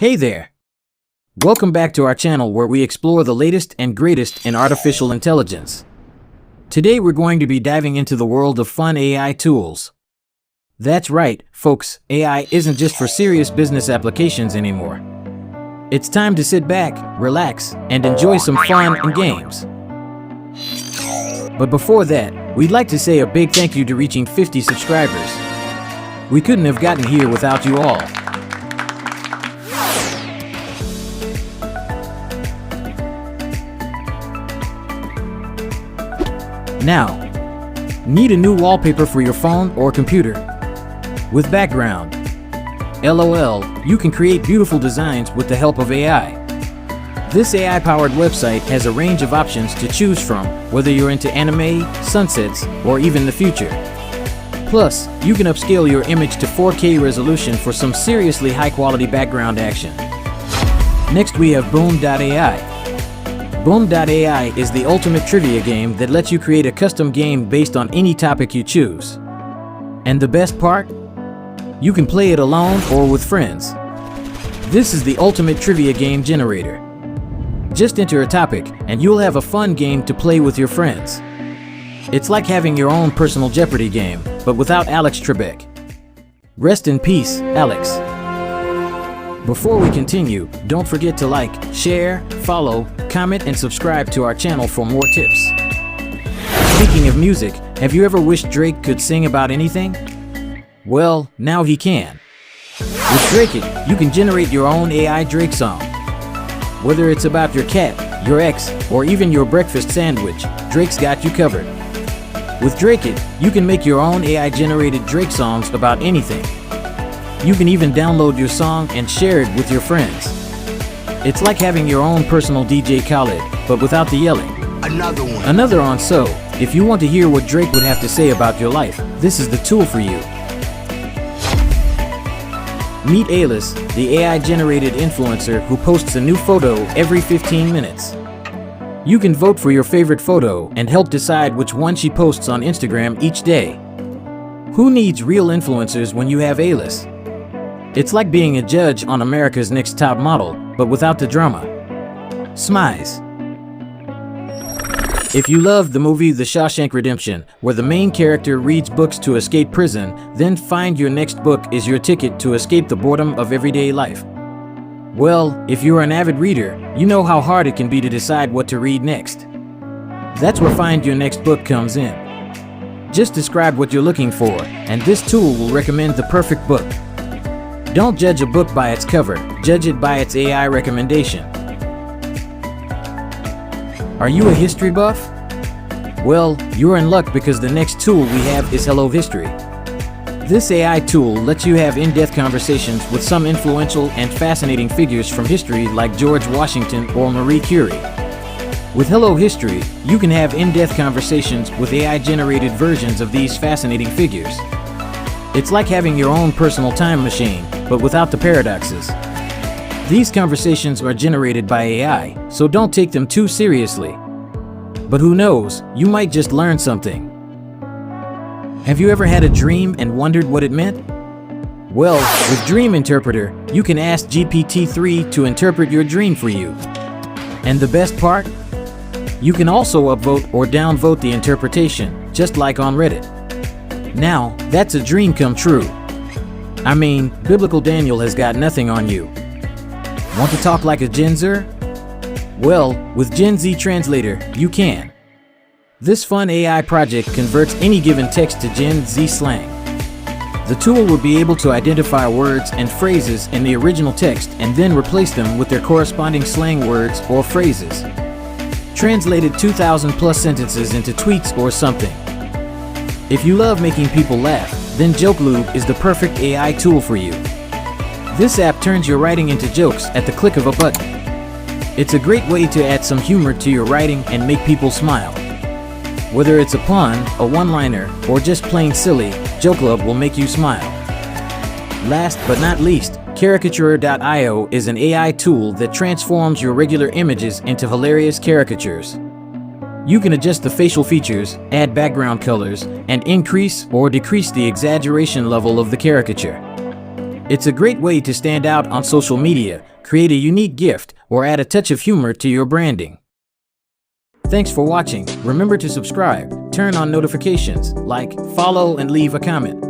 Hey there! Welcome back to our channel where we explore the latest and greatest in artificial intelligence. Today we're going to be diving into the world of fun AI tools. That's right, folks, AI isn't just for serious business applications anymore. It's time to sit back, relax, and enjoy some fun and games. But before that, we'd like to say a big thank you to reaching 50 subscribers. We couldn't have gotten here without you all. Now, need a new wallpaper for your phone or computer? With background. LOL, you can create beautiful designs with the help of AI. This AI-powered website has a range of options to choose from, whether you're into anime, sunsets, or even the future. Plus, you can upscale your image to 4K resolution for some seriously high-quality background action. Next we have Boom.ai. Boom.ai is the ultimate trivia game that lets you create a custom game based on any topic you choose. And the best part? You can play it alone or with friends. This is the ultimate trivia game generator. Just enter a topic and you'll have a fun game to play with your friends. It's like having your own personal Jeopardy game, but without Alex Trebek. Rest in peace, Alex. Before we continue, don't forget to like, share, follow, comment, and subscribe to our channel for more tips. Speaking of music, have you ever wished Drake could sing about anything? Well, now he can. With Drake It, you can generate your own AI Drake song. Whether it's about your cat, your ex, or even your breakfast sandwich, Drake's got you covered. With Drake It, you can make your own AI-generated Drake songs about anything. You can even download your song and share it with your friends. It's like having your own personal DJ Khaled, but without the yelling. Another on so, if you want to hear what Drake would have to say about your life, this is the tool for you. Meet Alice, the AI-generated influencer who posts a new photo every 15 minutes. You can vote for your favorite photo and help decide which one she posts on Instagram each day. Who needs real influencers when you have Alice? It's like being a judge on America's Next Top Model, but without the drama. Smize. If you loved the movie The Shawshank Redemption, where the main character reads books to escape prison, then find your next book is your ticket to escape the boredom of everyday life. Well, if you're an avid reader, you know how hard it can be to decide what to read next. That's where Find Your Next Book comes in. Just describe what you're looking for, and this tool will recommend the perfect book. Don't judge a book by its cover, judge it by its AI recommendation. Are you a history buff? Well, you're in luck because the next tool we have is Hello History. This AI tool lets you have in-depth conversations with some influential and fascinating figures from history like George Washington or Marie Curie. With Hello History, you can have in-depth conversations with AI-generated versions of these fascinating figures. It's like having your own personal time machine, but without the paradoxes. These conversations are generated by AI, so don't take them too seriously. But who knows, you might just learn something. Have you ever had a dream and wondered what it meant? Well, with Dream Interpreter, you can ask GPT-3 to interpret your dream for you. And the best part? You can also upvote or downvote the interpretation, just like on Reddit. Now, that's a dream come true. I mean, Biblical Daniel has got nothing on you. Want to talk like a Gen Zer? Well, with Gen Z Translator, you can. This fun AI project converts any given text to Gen Z slang. The tool will be able to identify words and phrases in the original text and then replace them with their corresponding slang words or phrases. Translated 2,000 plus sentences into tweets or something. If you love making people laugh, then JokeLube is the perfect AI tool for you. This app turns your writing into jokes at the click of a button. It's a great way to add some humor to your writing and make people smile. Whether it's a pun, a one-liner, or just plain silly, JokeLube will make you smile. Last but not least, Caricature.io is an AI tool that transforms your regular images into hilarious caricatures. You can adjust the facial features, add background colors, and increase or decrease the exaggeration level of the caricature. It's a great way to stand out on social media, create a unique gift, or add a touch of humor to your branding. Thanks for watching. Remember to subscribe, turn on notifications, like, follow, and leave a comment.